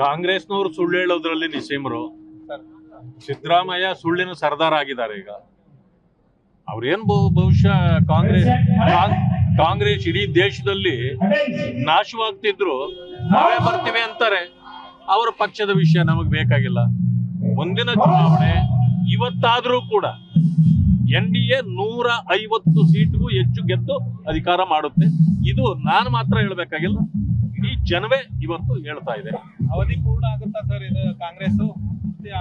ಕಾಂಗ್ರೆಸ್ನವರು ಸುಳ್ಳು ಹೇಳೋದ್ರಲ್ಲಿ ನಿಸೀಮರು. ಸಿದ್ದರಾಮಯ್ಯ ಸುಳ್ಳಿನ ಸರ್ದಾರ್ ಆಗಿದ್ದಾರೆ. ಈಗ ಅವ್ರೇನ್ ಬಹುಶಃ ಕಾಂಗ್ರೆಸ್ ಇಡೀ ದೇಶದಲ್ಲಿ ನಾಶವಾಗ್ತಿದ್ರು ನಾವೇ ಬರ್ತೀವಿ ಅಂತಾರೆ. ಅವರ ಪಕ್ಷದ ವಿಷಯ ನಮಗ್ ಬೇಕಾಗಿಲ್ಲ. ಮುಂದಿನ ಚುನಾವಣೆ ಇವತ್ತಾದ್ರೂ ಕೂಡ NDA 150 ಸೀಟ್ಗೂ ಹೆಚ್ಚು ಗೆದ್ದು ಅಧಿಕಾರ ಮಾಡುತ್ತೆ. ಇದು ನಾನು ಮಾತ್ರ ಹೇಳ್ಬೇಕಾಗಿಲ್ಲ, ಇಡೀ ಜನವೇ ಇವತ್ತು ಹೇಳ್ತಾ ಇದೆ. ಅವಧಿ ಪೂರ್ಣ ಆಗುತ್ತಾ ಸರ್? ಇದು ಕಾಂಗ್ರೆಸ್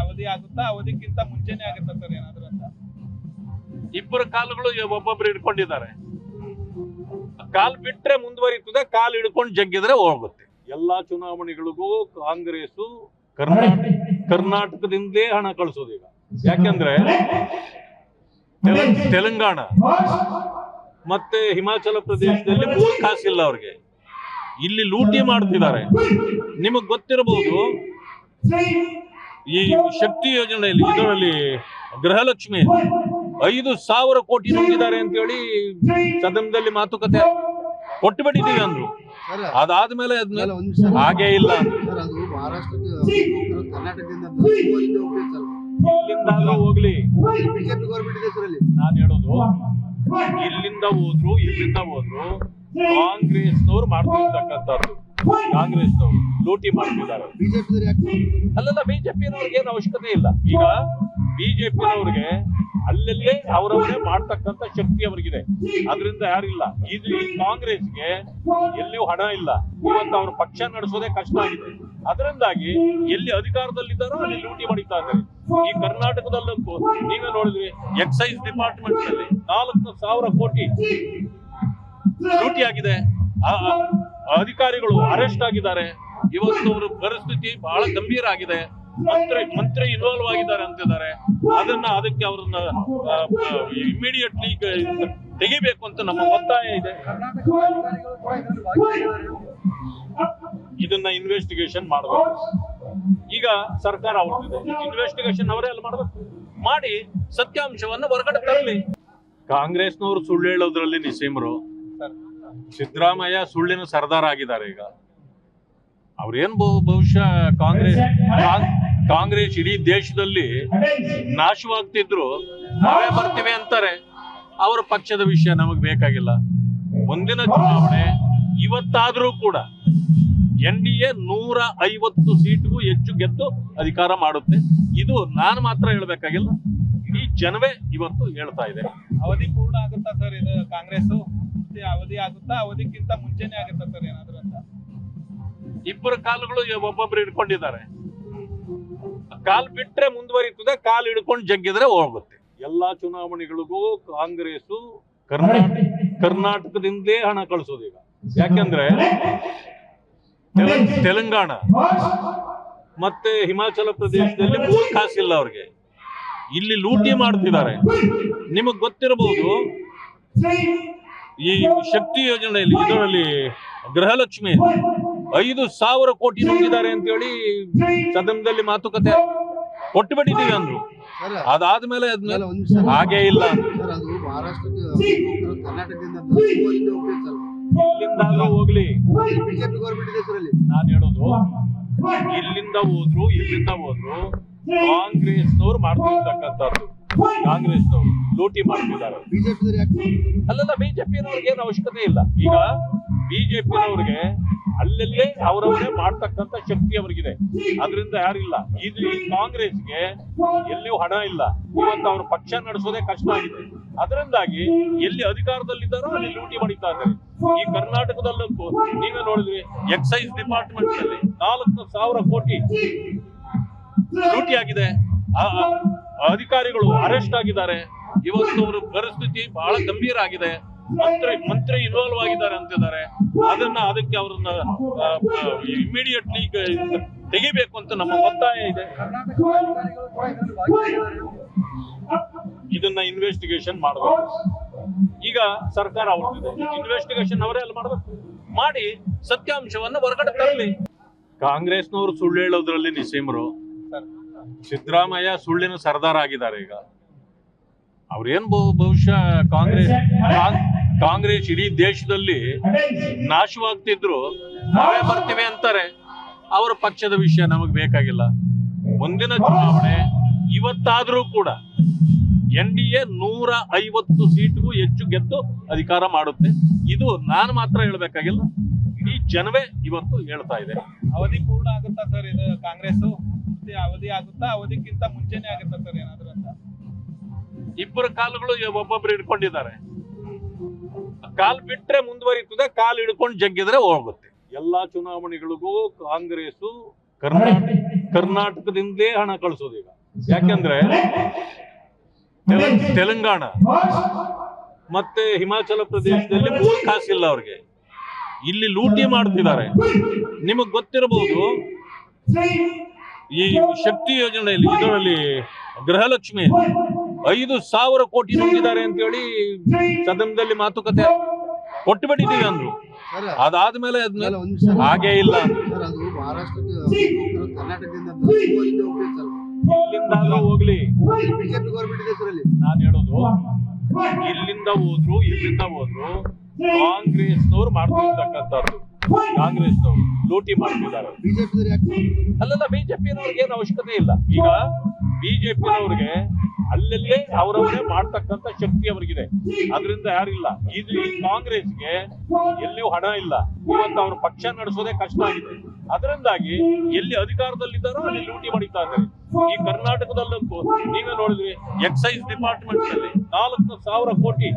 ಅವಧಿ ಆಗುತ್ತಾ, ಅವಧಿಕ್ಕಿಂತ ಮುಂಚೆನೆ ಆಗುತ್ತಾ ಸರ್ ಏನಾದ್ರು ಅಂತ? ಇಬ್ಬರು ಕಾಲುಗಳು ಒಬ್ಬೊಬ್ರು ಹಿಡ್ಕೊಂಡಿದ್ದಾರೆ. ಕಾಲ್ ಬಿಟ್ರೆ ಮುಂದುವರಿತದೆ, ಕಾಲ್ ಹಿಡ್ಕೊಂಡು ಜಗ್ಗಿದ್ರೆ ಹೋಗುತ್ತೆ. ಎಲ್ಲಾ ಚುನಾವಣೆಗಳಿಗೂ ಕಾಂಗ್ರೆಸ್ ಕರ್ನಾಟಕದಿಂದಲೇ ಹಣ ಕಳಿಸೋದು. ಈಗ ಯಾಕೆಂದ್ರೆ ತೆಲಂಗಾಣ ಮತ್ತೆ ಹಿಮಾಚಲ ಪ್ರದೇಶದಲ್ಲಿ 3 ಕಾಸಿಲ್ಲ ಅವ್ರಿಗೆ. ಇಲ್ಲಿ ಲೂಟಿ ಮಾಡ್ತಿದ್ದಾರೆ. ನಿಮಗ್ ಗೊತ್ತಿರಬಹುದು, ಈ ಶಕ್ತಿ ಯೋಜನೆಯಲ್ಲಿ ಇದರಲ್ಲಿ ಗೃಹಲಕ್ಷ್ಮಿ 5,000 ಕೋಟಿ ನುಂಗಿದ್ದಾರೆ ಅಂತ ಹೇಳಿ ಸದನದಲ್ಲಿ ಮಾತುಕತೆ ಕೊಟ್ಟುಬಿಟ್ಟಿದೀವಿ ಅಂದ್ರು. ಅದಾದ್ಮೇಲೆ ಹಾಗೇ ಇಲ್ಲ. ಇಲ್ಲಿಂದ ಹೋಗ್ಲಿ, ನಾನು ಹೇಳೋದು ಇಲ್ಲಿಂದ ಹೋದ್ರು ಕಾಂಗ್ರೆಸ್ನವ್ರು ಮಾಡ್ತಿರ್ತಕ್ಕಂಥದ್ದು. ಕಾಂಗ್ರೆಸ್ನವ್ರು ಲೂಟಿ ಮಾಡ್ತಿದ್ದಾರೆ. ಅಲ್ಲೆಲ್ಲ ಬಿಜೆಪಿನವ್ರಿಗೆ ಏನು ಅವಶ್ಯಕತೆ ಇಲ್ಲ. ಈಗ ಬಿಜೆಪಿನವ್ರಿಗೆ ಅಲ್ಲಲ್ಲೇ ಅವರವರೇ ಮಾಡ್ತಕ್ಕಂಥ ಶಕ್ತಿ ಅವ್ರಿಗಿದೆ. ಅದರಿಂದ ಯಾರಿಲ್ಲ. ಇದು ಕಾಂಗ್ರೆಸ್ಗೆ ಎಲ್ಲಿಯೂ ಹಣ ಇಲ್ಲ. ಇವತ್ತು ಅವ್ರ ಪಕ್ಷ ನಡೆಸೋದೇ ಕಷ್ಟ ಆಗಿದೆ. ಅದರಿಂದಾಗಿ ಎಲ್ಲಿ ಅಧಿಕಾರದಲ್ಲಿದ್ದಾರೋ ಅಲ್ಲಿ ಲೂಟಿ ಮಾಡಿತಾ ಇದ್ದಾರೆ. ಈ ಕರ್ನಾಟಕದಲ್ಲಂತೂ ನೀವೇ ನೋಡಿದ್ರಿ, ಎಕ್ಸೈಸ್ ಡಿಪಾರ್ಟ್ಮೆಂಟ್ ನಲ್ಲಿ 4,000 ಕೋಟಿ ಲೂಟಿ ಆಗಿದೆ. ಅಧಿಕಾರಿಗಳು ಅರೆಸ್ಟ್ ಆಗಿದ್ದಾರೆ. ಇವತ್ತು ಅವರ ಪರಿಸ್ಥಿತಿ ಬಹಳ ಗಂಭೀರ ಆಗಿದೆ. ಮಂತ್ರಿ ಇನ್ವಾಲ್ವ್ ಆಗಿದ್ದಾರೆ ಅಂತಿದ್ದಾರೆ. ಅದಕ್ಕೆ ಅವ್ರನ್ನ ಇಮಿಡಿಯೇಟ್ಲಿ ತೆಗಿಬೇಕು ಅಂತ ನಮ್ಮ ಒತ್ತಾಯ ಇದೆ. ಇದನ್ನ ಇನ್ವೆಸ್ಟಿಗೇಷನ್ ಮಾಡಬೇಕು. ಈಗ ಸರ್ಕಾರ ಅವ್ರದ್ದು ಇನ್ವೆಸ್ಟಿಗೇಷನ್ ಅವರೇ ಅಲ್ಲಿ ಮಾಡಬೇಕು. ಮಾಡಿ ಸತ್ಯಾಂಶವನ್ನ ಹೊರಗಡೆ ತರಲಿ. ಕಾಂಗ್ರೆಸ್ನವರು ಸುಳ್ಳು ಹೇಳೋದ್ರಲ್ಲಿ ನಿಸೀಮರು. ಸಿದ್ದರಾಮಯ್ಯ ಸುಳ್ಳಿನ ಸರ್ದಾರ್ ಆಗಿದ್ದಾರೆ. ಈಗ ಅವ್ರೇನ್ ಬಹುಶಃ ಕಾಂಗ್ರೆಸ್ ಇಡೀ ದೇಶದಲ್ಲಿ ನಾಶವಾಗ್ತಿದ್ರು ನಾವೇ ಬರ್ತೀವಿ ಅಂತಾರೆ. ಅವರ ಪಕ್ಷದ ವಿಷಯ ನಮಗ್ ಬೇಕಾಗಿಲ್ಲ. ಮುಂದಿನ ಚುನಾವಣೆ ಇವತ್ತಾದ್ರೂ ಕೂಡ NDA 150 ಸೀಟ್ಗೂ ಹೆಚ್ಚು ಗೆದ್ದು ಅಧಿಕಾರ ಮಾಡುತ್ತೆ. ಇದು ನಾನು ಮಾತ್ರ ಹೇಳ್ಬೇಕಾಗಿಲ್ಲ, ಇಡೀ ಜನವೇ ಇವತ್ತು ಹೇಳ್ತಾ ಇದೆ. ಅವಧಿ ಪೂರ್ಣ ಆಗುತ್ತಾ ಸರ್? ಇದು ಕಾಂಗ್ರೆಸ್ ಅವಧಿ ಆಗುತ್ತಾ, ಅವಧಿಕ್ಕಿಂತ ಮುಂಚೆನೆ ಆಗುತ್ತಾ ಸರ್ ಏನಾದ್ರು ಅಂತ? ಇಬ್ಬರು ಕಾಲುಗಳು ಒಬ್ಬೊಬ್ರು ಹಿಡ್ಕೊಂಡಿದ್ದಾರೆ. ಕಾಲ್ ಬಿಟ್ರೆ ಮುಂದುವರಿತದೆ, ಕಾಲ್ ಹಿಡ್ಕೊಂಡು ಜಗ್ಗಿದ್ರೆ ಹೋಗುತ್ತೆ. ಎಲ್ಲಾ ಚುನಾವಣೆಗಳಿಗೂ ಕಾಂಗ್ರೆಸ್ ಕರ್ನಾಟಕದಿಂದಲೇ ಹಣ ಕಳಿಸೋದು. ಈಗ ಯಾಕೆಂದ್ರೆ ತೆಲಂಗಾಣ ಮತ್ತೆ ಹಿಮಾಚಲ ಪ್ರದೇಶದಲ್ಲಿ 3 ಕಾಸಿಲ್ಲ ಅವ್ರಿಗೆ. ಇಲ್ಲಿ ಲೂಟಿ ಮಾಡ್ತಿದ್ದಾರೆ. ನಿಮಗ್ ಗೊತ್ತಿರಬಹುದು, ಈ ಶಕ್ತಿ ಯೋಜನೆಯಲ್ಲಿ ಇದರಲ್ಲಿ ಗೃಹಲಕ್ಷ್ಮಿ 5,000 ಕೋಟಿ ನುಂಗಿದ್ದಾರೆ ಅಂತ ಹೇಳಿ ಸದನದಲ್ಲಿ ಮಾತುಕತೆ ಕೊಟ್ಟುಬಿಟ್ಟಿದೀವಿ ಅಂದ್ರು. ಅದಾದ್ಮೇಲೆ ಹಾಗೇ ಇಲ್ಲ. ಇಲ್ಲಿಂದ ಹೋಗ್ಲಿ, ನಾನು ಹೇಳೋದು ಇಲ್ಲಿಂದ ಹೋದ್ರು ಕಾಂಗ್ರೆಸ್ನವ್ರು ಮಾಡ್ತಿರ್ತಕ್ಕಂಥದ್ದು. ಕಾಂಗ್ರೆಸ್ನವ್ರು ಲೂಟಿ ಮಾಡ್ತಿದ್ದಾರೆ. ಅಲ್ಲೆಲ್ಲ ಬಿಜೆಪಿನವ್ರಿಗೆ ಏನು ಅವಶ್ಯಕತೆ ಇಲ್ಲ. ಈಗ ಬಿಜೆಪಿನವ್ರಿಗೆ ಅಲ್ಲಲ್ಲೇ ಅವರವರೇ ಮಾಡ್ತಕ್ಕಂಥ ಶಕ್ತಿ ಅವ್ರಿಗಿದೆ. ಅದರಿಂದ ಯಾರಿಲ್ಲ. ಇದು ಕಾಂಗ್ರೆಸ್ಗೆ ಎಲ್ಲಿಯೂ ಹಣ ಇಲ್ಲ. ಇವತ್ತು ಅವ್ರ ಪಕ್ಷ ನಡೆಸೋದೇ ಕಷ್ಟ ಆಗಿದೆ. ಅದರಿಂದಾಗಿ ಎಲ್ಲಿ ಅಧಿಕಾರದಲ್ಲಿದ್ದಾರೋ ಅಲ್ಲಿ ಲೂಟಿ ಮಾಡಿತಾ ಇದ್ದಾರೆ. ಈ ಕರ್ನಾಟಕದಲ್ಲಂತೂ ನೀವೇ ನೋಡಿದ್ರಿ, ಎಕ್ಸೈಸ್ ಡಿಪಾರ್ಟ್ಮೆಂಟ್ ನಲ್ಲಿ 4,000 ಕೋಟಿ ಲೂಟಿ ಆಗಿದೆ. ಅಧಿಕಾರಿಗಳು ಅರೆಸ್ಟ್ ಆಗಿದ್ದಾರೆ. ಇವತ್ತು ಅವರ ಪರಿಸ್ಥಿತಿ ಬಹಳ ಗಂಭೀರ ಆಗಿದೆ. ಮಂತ್ರಿ ಇನ್ವಾಲ್ವ್ ಆಗಿದ್ದಾರೆ ಅಂತಿದ್ದಾರೆ. ಅದಕ್ಕೆ ಅವ್ರನ್ನ ಇಮಿಡಿಯೇಟ್ಲಿ ತೆಗಿಬೇಕು ಅಂತ ನಮ್ಮ ಒತ್ತಾಯ ಇದೆ. ಇದನ್ನ ಇನ್ವೆಸ್ಟಿಗೇಷನ್ ಮಾಡಬೇಕು. ಈಗ ಸರ್ಕಾರ ಅವ್ರದ್ದು ಇನ್ವೆಸ್ಟಿಗೇಷನ್ ಅವರೇ ಅಲ್ಲಿ ಮಾಡಬೇಕು. ಮಾಡಿ ಸತ್ಯಾಂಶವನ್ನ ಹೊರಗಡೆ ತರಲಿ. ಕಾಂಗ್ರೆಸ್ನವರು ಸುಳ್ಳು ಹೇಳೋದ್ರಲ್ಲಿ ನಿಸೀಮರು. ಸಿದ್ದರಾಮಯ್ಯ ಸುಳ್ಳಿನ ಸರ್ದಾರ್ ಆಗಿದ್ದಾರೆ. ಈಗ ಅವ್ರೇನ್ ಬಹುಶಃ ಕಾಂಗ್ರೆಸ್ ಇಡೀ ದೇಶದಲ್ಲಿ ನಾಶವಾಗ್ತಿದ್ರು ನಾವೇ ಬರ್ತೀವಿ ಅಂತಾರೆ. ಅವರ ಪಕ್ಷದ ವಿಷಯ ನಮಗೆ ಬೇಕಾಗಿಲ್ಲ. ಮುಂದಿನ ಚುನಾವಣೆ ಇವತ್ತಾದರೂ ಕೂಡ NDA 150 ಸೀಟ್ಗೂ ಹೆಚ್ಚು ಗೆದ್ದು ಅಧಿಕಾರ ಮಾಡುತ್ತೆ. ಇದು ನಾನು ಮಾತ್ರ ಹೇಳಬೇಕಾಗಿಲ್ಲ, ಇಡೀ ಜನವೇ ಇವತ್ತು ಹೇಳ್ತಾ ಇದೆ. ಅವಧಿ ಪೂರ್ಣ ಆಗುತ್ತಾ ಸರ್ ಇದು ಕಾಂಗ್ರೆಸ್ ಪೂರ್ತಿ ಅವಧಿ ಆಗುತ್ತಾ ಅವಧಿಕ್ಕಿಂತ ಮುಂಚೆನೆ ಆಗುತ್ತಾ ಸರ್ ಏನಾದ್ರು ಅಂತ? ಇಬ್ಬರ ಕಾಲುಗಳು ಒಬ್ಬೊಬ್ರು ಹಿಡ್ಕೊಂಡಿದ್ದಾರೆ. ಕಾಲ್ ಬಿಟ್ರೆ ಮುಂದುವರಿತದೆ, ಕಾಲು ಹಿಡ್ಕೊಂಡು ಜಗ್ಗಿದ್ರೆ ಹೋಗುತ್ತೆ. ಎಲ್ಲಾ ಚುನಾವಣೆಗಳಿಗೂ ಕಾಂಗ್ರೆಸ್ ಕರ್ನಾಟಕದಿಂದಲೇ ಹಣ ಕಳಿಸೋದು ಈಗ. ಯಾಕೆಂದ್ರೆ ತೆಲಂಗಾಣ ಮತ್ತೆ ಹಿಮಾಚಲ ಪ್ರದೇಶದಲ್ಲಿ 3 ಕಾಸಿಲ್ಲ ಅವ್ರಿಗೆ. ಇಲ್ಲಿ ಲೂಟಿ ಮಾಡ್ತಿದ್ದಾರೆ. ನಿಮಗ್ ಗೊತ್ತಿರಬಹುದು, ಈ ಶಕ್ತಿ ಯೋಜನೆಯಲ್ಲಿ ಇದರಲ್ಲಿ ಗೃಹಲಕ್ಷ್ಮಿ 5,000 ಕೋಟಿ ನುಂಗಿದ್ದಾರೆ ಅಂತ ಹೇಳಿ ಸದನದಲ್ಲಿ ಮಾತುಕತೆ ಕೊಟ್ಟುಬಿಟ್ಟಿದೀವಿ ಅಂದ್ರು. ಅದಾದ್ಮೇಲೆ ಹಾಗೇ ಇಲ್ಲ. ಇಲ್ಲಿಂದ ಹೋಗ್ಲಿ, ನಾನು ಹೇಳೋದು ಇಲ್ಲಿಂದ ಹೋದ್ರು ಕಾಂಗ್ರೆಸ್ನವ್ರು ಮಾಡ್ತಿರ್ತಕ್ಕಂಥದ್ದು. ಕಾಂಗ್ರೆಸ್ನವರು ಲೂಟಿ ಮಾಡ್ತಿದ್ದಾರೆ. ಅಲ್ಲಲ್ಲ, ಬಿಜೆಪಿಯವ್ರಿಗೆ ಏನು ಅವಶ್ಯಕತೆ ಇಲ್ಲ. ಈಗ ಬಿಜೆಪಿಯವ್ರಿಗೆ ಅಲ್ಲಲ್ಲೇ ಅವರವರೇ ಮಾಡ್ತಕ್ಕಂಥ ಶಕ್ತಿ ಅವ್ರಿಗಿದೆ. ಅದರಿಂದ ಯಾರಿಲ್ಲ. ಇದು ಈ ಕಾಂಗ್ರೆಸ್ಗೆ ಎಲ್ಲಿಯೂ ಹಣ ಇಲ್ಲ. ಇವತ್ತು ಅವ್ರ ಪಕ್ಷ ನಡೆಸೋದೇ ಕಷ್ಟ ಆಗಿದೆ. ಅದರಿಂದಾಗಿ ಎಲ್ಲಿ ಅಧಿಕಾರದಲ್ಲಿದ್ದಾರೋ ಅಲ್ಲಿ ಲೂಟಿ ಮಾಡಿತಾ ಇದ್ದಾರೆ. ಈ ಕರ್ನಾಟಕದಲ್ಲಂತೂ ನೀವೇ ನೋಡಿದ್ರಿ, ಎಕ್ಸೈಸ್ ಡಿಪಾರ್ಟ್ಮೆಂಟ್ ನಲ್ಲಿ 4,000 ಕೋಟಿ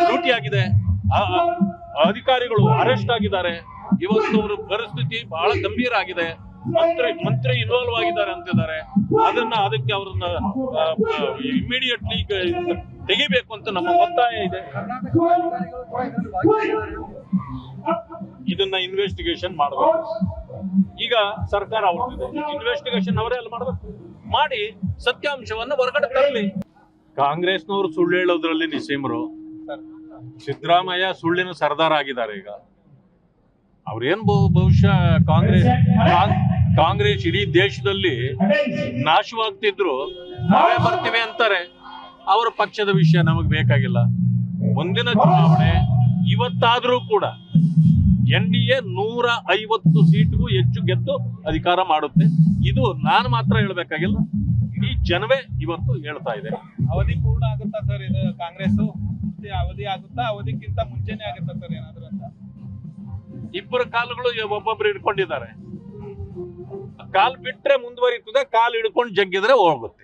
ಲೂಟಿ ಆಗಿದೆ. ಅಧಿಕಾರಿಗಳು ಅರೆಸ್ಟ್ ಆಗಿದ್ದಾರೆ. ಇವತ್ತು ಅವರ ಪರಿಸ್ಥಿತಿ ಬಹಳ ಗಂಭೀರ ಆಗಿದೆ. ಮಂತ್ರಿ ಇನ್ವಾಲ್ವ್ ಆಗಿದ್ದಾರೆ ಅಂತಿದ್ದಾರೆ. ಅದಕ್ಕೆ ಅವ್ರನ್ನ ಇಮಿಡಿಯೇಟ್ಲಿ ತೆಗಿಬೇಕು ಅಂತ ನಮ್ಮ ಒತ್ತಾಯ ಇದೆ. ಇದನ್ನ ಇನ್ವೆಸ್ಟಿಗೇಷನ್ ಮಾಡಬೇಕು. ಈಗ ಸರ್ಕಾರ ಅವ್ರದ್ದಿದೆ, ಇನ್ವೆಸ್ಟಿಗೇಷನ್ ಅವರೇ ಅಲ್ಲಿ ಮಾಡಬೇಕು. ಮಾಡಿ ಸತ್ಯಾಂಶವನ್ನು ಹೊರಗಡೆ ತರಲಿ. ಕಾಂಗ್ರೆಸ್ನವರು ಸುಳ್ಳು ಹೇಳೋದ್ರಲ್ಲಿ ನಿಸ್ಸೀಮರು. ಸಿದ್ದರಾಮಯ್ಯ ಸುಳ್ಳಿನ ಸರ್ದಾರ ಆಗಿದ್ದಾರೆ. ಈಗ ಅವ್ರೇನ್ ಬಹುಶಃ ಕಾಂಗ್ರೆಸ್ ಇಡೀ ದೇಶದಲ್ಲಿ ನಾಶವಾಗ್ತಿದ್ರು ನಾವೇ ಬರ್ತೀವಿ ಅಂತಾರೆ. ಅವರ ಪಕ್ಷದ ವಿಷಯ ನಮಗೆ ಬೇಕಾಗಿಲ್ಲ. ಮುಂದಿನ ಚುನಾವಣೆ ಇವತ್ತಾದರೂ ಕೂಡ NDA 150 ಸೀಟ್ಗೂ ಹೆಚ್ಚು ಗೆದ್ದು ಅಧಿಕಾರ ಮಾಡುತ್ತೆ. ಇದು ನಾನು ಮಾತ್ರ ಹೇಳಬೇಕಾಗಿಲ್ಲ, ಇಡೀ ಜನವೇ ಇವತ್ತು ಹೇಳ್ತಾ ಇದೆ. ಅವಧಿ ಪೂರ್ಣ ಆಗುತ್ತಾ ಸರ್ ಇದು ಕಾಂಗ್ರೆಸ್ ಪೂರ್ತಿ ಅವಧಿ ಆಗುತ್ತಾ ಅವಧಿಕ್ಕಿಂತ ಮುಂಚೆನೆ ಆಗುತ್ತಾ ಸರ್ ಏನಾದ್ರು ಅಂತ? ಇಬ್ಬರ ಕಾಲುಗಳು ಒಬ್ಬೊಬ್ರು ಹಿಡ್ಕೊಂಡಿದ್ದಾರೆ. ಕಾಲ್ ಬಿಟ್ರೆ ಮುಂದುವರಿತದೆ, ಕಾಲು ಹಿಡ್ಕೊಂಡು ಜಗ್ಗಿದ್ರೆ ಹೋಗುತ್ತೆ.